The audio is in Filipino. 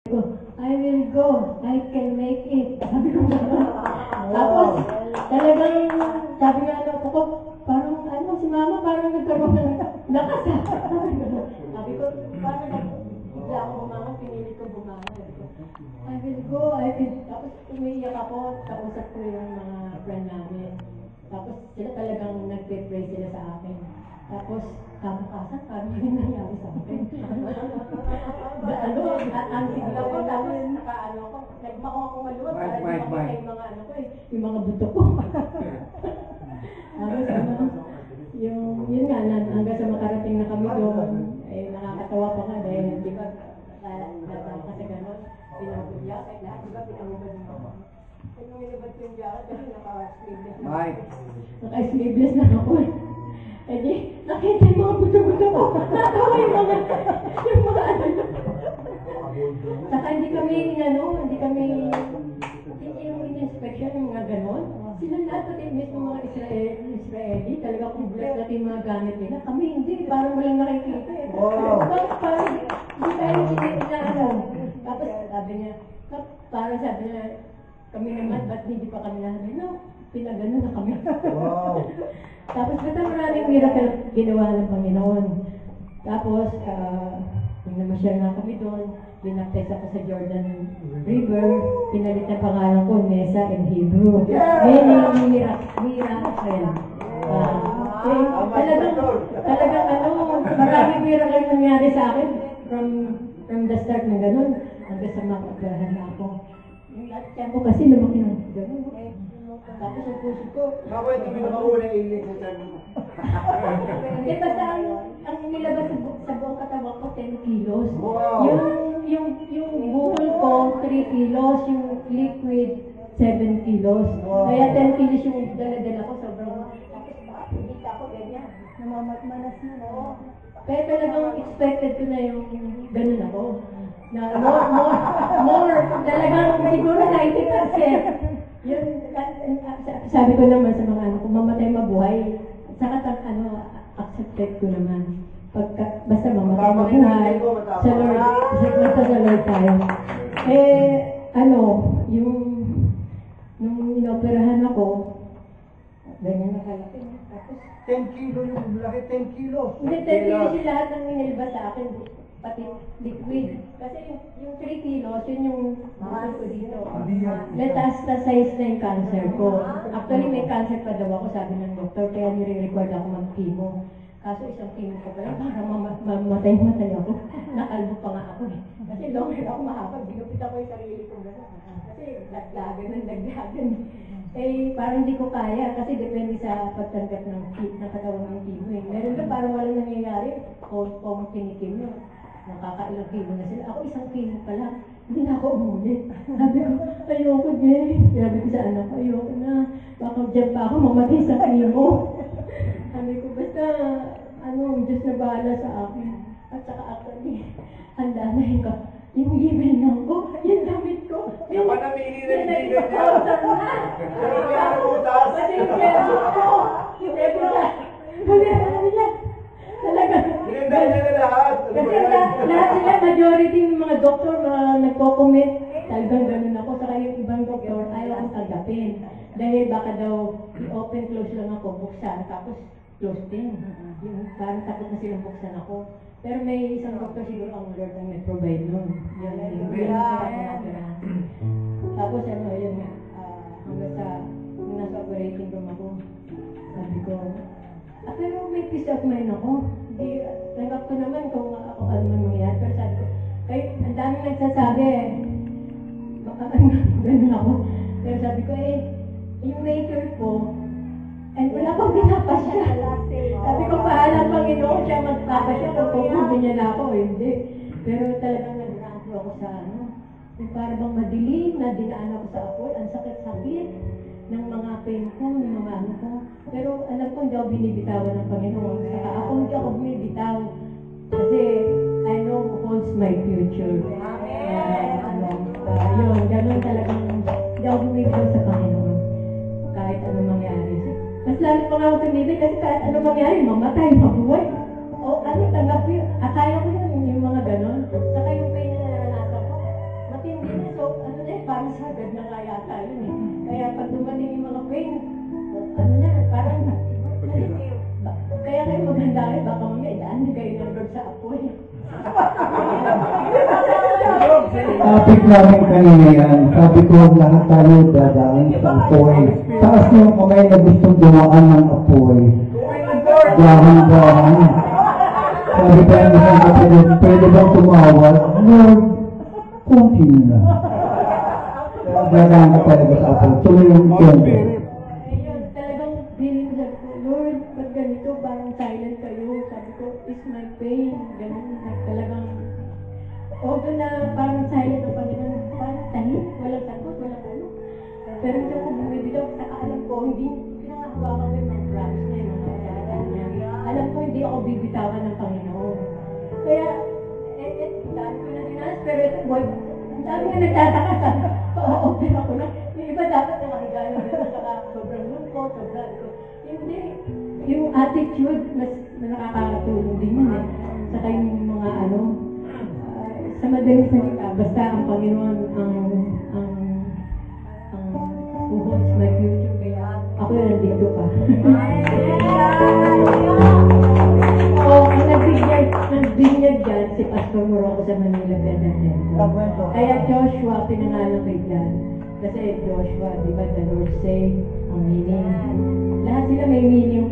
I will go, I can make it. Sabi ko gano'n. Tapos, talagang, sabi nga anak ko, parang, si mama, parang nagkaroon ng lakas. Sabi ko, parang bigla ako bumanga, pinilit ko bumanga. I will go, I can, tapos umiiyak ako, kausap ko yung mga friend namin. Tapos sila talagang nagpe-pray sila sa akin. Tapos, kamakasan, parang yung nangyari sa akin. Ang sigla ko, tapos nagmako akong maluwag para di makita yung mga yung mga buto ko. Tapos yun nga, hanggang sa makarating na kami doon, ay nakakatawa pa nga dahil di ba, natama ka sa gano'n, pinagulya, kahit lahat, di ba, pinangubad mo. Nung inubad ko yung jacket, dahil naka-sleeveless na ako. Naka-sleeveless na ako. Eh di, nakita yung mga buto-buto ko. Natawa yung mga Saka hindi kami yung in-inspection yung mga ganon. Sila lahat pati mismo mga Israeli, talaga kung bulat natin yung mga gamit nila. Kami hindi, parang walang nakikita eh. Wow! Parang hindi tayo na Tapos sabi niya, kami naman, ba't hindi pa kami namin? No, pinagano na kami. Wow! Tapos basta maraming miracle ginawa ng Panginoon. Tapos, nung namasyal na kami doon, binaptize ako sa Jordan River, pinalit ang pangalan ko, Nessa in Hebrew. Meaning, miracle. Talagang maraming miracle nangyari sa akin from the start ng ganun, hanggang sa makapagarahan na ako. Yung lahat ko kasi lumaki ng ganun. Tapos ang puso ko. Bakit hindi mo nakauna ilig sa sabi mo? Eh, basta ang nilabas sa buong katawan ko, 10 kilos. Wow! Yung buhol ko, 3 kilos. Yung liquid, 7 kilos. Wow. Kaya 10 kilos yung dala-dala ko. Sobrang hindi ako ganyan. Namamatmanas na. Oo. Kaya talagang expected ko na yung ganun ako. Na more. Talagang siguro 90%. Yun, sabi ko naman sa mga anak ko, mamatay mabuhay. Saka accepted ko naman. Basta mamatay mabuhay, sa Lord, basta sa Lord tayo. Nung inoperahan ako, ganyan nakalaki. Tapos, 10 kilo yung laki, 10 kilo. Hindi, 10 kilos yung lahat ng nilabas sa akin, pati liquid. Kasi yung 3 kilos, yun yung mahal ko dito. Metastasize na yung cancer ko. Actually, may cancer pa daw ako, sabi ng doktor, kaya nire-record ako mag-chemo. Kaso isang chemo ko pala, para mamatay ako. Nakalbo pa nga ako eh. Kasi longer ako mahaba, ginupit ako yung sarili ko gano'n. Kasi laglagan. Eh, parang hindi ko kaya kasi depende sa pagtanggap ng katawan ng chemo eh. Meron ka parang walang nangyayari, kung kinikim nyo. Nakakailang kilo na sila. Ako isang kilo pa lang. Hindi na ako umulit. Sabi ko, ayoko din. Sabi ko sa anak ko, ayoko na. Baka dyan pa ako mamatay sa chemo. Sabi ko, basta, Diyos na bahala sa akin. At saka actually, handa na yung gibinan ko, yung damit ko. Naman namili na yung gibinan niya. Pero may nakutas. Kasi yung sebo ko. Yung sebo niya. Talaga. Hinanda niya na lahat. Kasi lahat sila, majority ng mga doktor nagko-commit. Talagang ganun ako. Saka yung ibang doktor, ayaw akong tanggapin. Dahil baka daw, open, close lang ako, buksan. Tapos, close din. Parang takot na silang buksan ako. Pero may isang doktor siguro ang Lord ang nag-provide nun. Tapos yun nga, hanggang sa nasa operating room ako, sabi ko, pero may peace of mind ako. Tanggap ko naman kung ako ano mangyayari. Pero sabi ko, kahit ang daming nagsasabi, ganun ako. Pero sabi ko, yung nature ko, and wala pang pinapasya. Sabi ko, pahalang Panginoon siya magpapasya kung hindi niya na ako, hindi. Pero talagang nag-rank ako sa yung para bang madilim na dinaan ako sa apoy, ang sakit-sakit ng mga pain ko, ng mga ano ko. Pero alam ko, hindi ako binibitawan ng Panginoon. Saka ako hindi ako binibitaw. Kasi I know who holds my future. Yun, ganun talagang hindi ako bumibitaw sa Panginoon. Kahit anong mangyari. Mas lalo pa nga ako tumibig kasi kahit anong mangyari, mamatay, mabuhay. O tanggap ko yun. Akala ko yun, yung mga ganun. Saka yung pain na naranasan ko. parang sagad na nga yata yun eh. Kaya pag dumating yung mga pain, ano na, parang, kaya kayo maganda kayo, baka mamaya daan na kayo ng Lord sa apoy. Topic namin kanina yan. Sabi ko, lahat tayo dadaan sa apoy. Taas yung kamay na gustong dumaan ng apoy. Dahan-dahan. Sabi pa yung isang kapatid, pwede bang tumawad? Lord, continue na. Dadaan ka talaga sa apoy. Tuloy yung kwento. Ayun, talagang feeling sabi ko, Lord, pag ganito, parang silent kayo. Sabi ko, is my pain. Ganun, talagang, although na parang silent ang Panginoon, parang tahit, walang sagot, walang ano. Pero hindi ako bumibitaw, saka alam ko, hindi, pinangahawakan ko yung mga promise na yung mga kailangan niya. Alam ko, hindi ako bibitawan ng Panginoon. Kaya, dami ko na dinanas, pero ito, boy, ang dami nga nagtataka sa, pa-open ako na, yung iba dapat nakahiga lang dito, saka sobrang lungkot, sobrang ko. Hindi, yung attitude, mas nakakatulong din yun eh. Saka yung mga ano, sa madaling salita, basta ang Panginoon ang who holds my future, kaya ako yung nandito pa. Oo, ang nagbinyag dyan, si Pastor Morocco sa Manila Bethlehem. Kaya Joshua, pinangalan kay dyan. Kasi Joshua, di ba, the Lord say, ang meaning. Lahat sila may meaning.